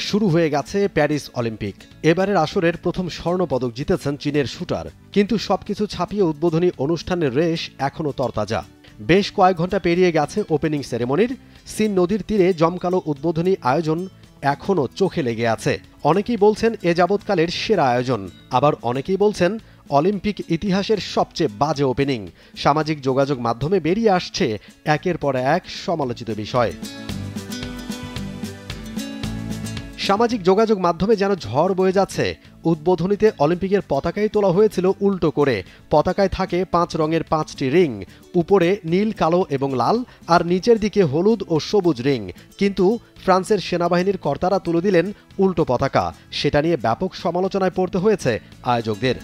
শুরু হয়ে গেছে প্যারিস অলিম্পিক। এবারের আসরের প্রথম স্বর্ণপদক জিতেছেন চীনের শুটার। কিন্তু সবকিছু ছাপিয়ে উদ্বোধনী অনুষ্ঠানের রেশ এখনও তরতাজা। বেশ কয়েক ঘন্টা পেরিয়ে গেছে ওপেনিং সেরেমনির। সিন নদীর তীরে জমকালো উদ্বোধনী আয়োজন এখনও চোখে লেগে আছে। অনেকেই বলছেন এ যাবৎকালের সেরা আয়োজন, আবার অনেকেই বলছেন অলিম্পিক ইতিহাসের সবচেয়ে বাজে ওপেনিং। সামাজিক যোগাযোগ মাধ্যমে বেরিয়ে আসছে একের পর এক সমালোচিত বিষয়। সামাজিক যোগাযোগ মাধ্যমে যেন ঝড় বয়ে যাচ্ছে। উদ্বোধনীতে অলিম্পিকের পতাকাই তোলা হয়েছিল উল্টো করে। পতাকায় থাকে 5 রঙের 5টি রিং, উপরে নীল, কালো এবং লাল, আর নিচের দিকে হলুদ ও সবুজ রিং। কিন্তু ফ্রান্সের সেনাবাহিনীর কর্তারা তুলে দিলেন উল্টো পতাকা। সেটা নিয়ে ব্যাপক সমালোচনায় পড়তে হয়েছে আয়োজকদের।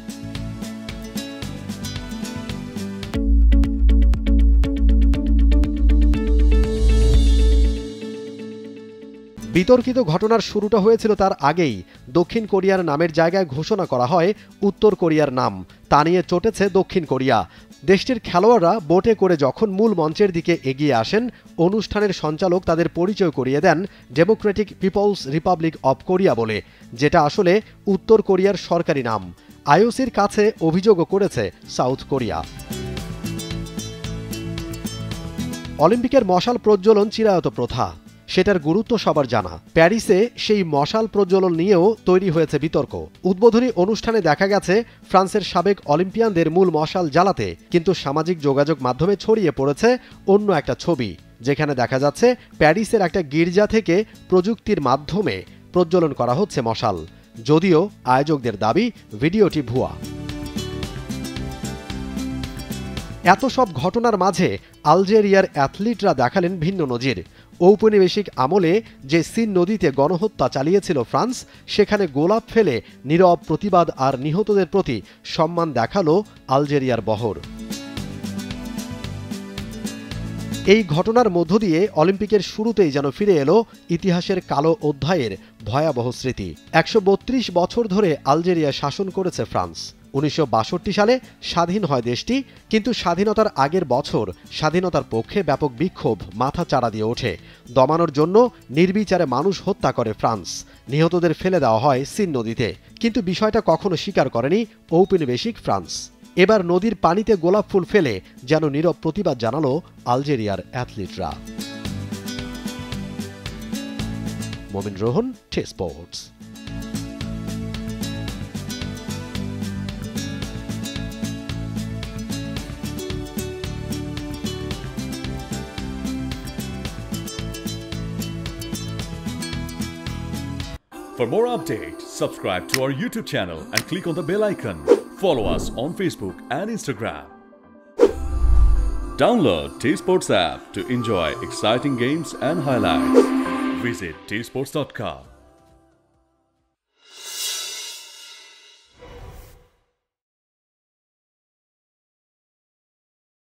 বিতর্কিত ঘটনার শুরুটা হয়েছিল তার আগেই। দক্ষিণ কোরিয়ার নামের জায়গায় ঘোষণা করা হয় উত্তর কোরিয়ার নাম। তা নিয়ে চটেছে দক্ষিণ কোরিয়া। দেশটির খেলোয়াড়রা বোটে করে যখন মূল মঞ্চের দিকে এগিয়ে আসেন, অনুষ্ঠানের সঞ্চালক তাদের পরিচয় করিয়ে দেন democratic people's republic of Korea বলে, যেটা আসলে উত্তর কোরিয়ার সরকারি নাম। আইওসির কাছে অভিযোগও করেছে সাউথ কোরিয়া। অলিম্পিকের মশাল প্রজ্বলন চিরায়ত প্রথা, সেটার গুরুত্ব সবার জানা। প্যারিসে সেই মশাল প্রজ্বলন নিয়েও তৈরি হয়েছে বিতর্ক। উদ্বোধনী অনুষ্ঠানে দেখা গেছে ফ্রান্সের সাবেক অলিম্পিয়ানদের মূল মশাল জ্বালাতে, কিন্তু সামাজিক যোগাযোগ মাধ্যমে ছড়িয়ে পড়েছে অন্য একটা ছবি, যেখানে দেখা যাচ্ছে প্যারিসের একটা গির্জা থেকে প্রযুক্তির মাধ্যমে প্রজ্বলন করা হচ্ছে মশাল। যদিও আয়োজকদের দাবি ভিডিওটি ভুয়া। এত সব ঘটনার মাঝে আলজেরিয়ার অ্যাথলিটরা দেখালেন ভিন্ন নজির। ঔপনিবেশিক আমলে যে সিন নদীতে গণহত্যা চালিয়েছিল ফ্রান্স, সেখানে গোলাপ ফেলে নীরব প্রতিবাদ আর নিহতদের প্রতি সম্মান দেখালো আলজেরিয়ার বহর। এই ঘটনার মধ্য দিয়ে অলিম্পিকের শুরুতেই যেন ফিরে এলো ইতিহাসের কালো অধ্যায়ের ভয়াবহ স্মৃতি। 132 বছর ধরে আলজেরিয়া শাসন করেছে ফ্রান্স। 1962 সালে স্বাধীন হয় দেশটি, কিন্তু স্বাধীনতার আগের বছর স্বাধীনতার পক্ষে ব্যাপক বিক্ষোভ মাথা চাড়া দিয়ে ওঠে। দমানোর জন্য নির্বিচারে মানুষ হত্যা করে ফ্রান্স। নিহতদের ফেলে দেওয়া হয় সিন নদীতে, কিন্তু বিষয়টা কখনো স্বীকার করেনি ঔপনিবেশিক ফ্রান্স। এবার নদীর পানিতে গোলাপ ফুল ফেলে যেন নীরব প্রতিবাদ জানালো আলজেরিয়ার অ্যাথলিটরা। মোমিন Rohan, T Sports. For more updates, subscribe to our YouTube channel and click on the bell icon. Follow us on Facebook and Instagram. Download T-Sports app to enjoy exciting games and highlights. Visit tsports.com.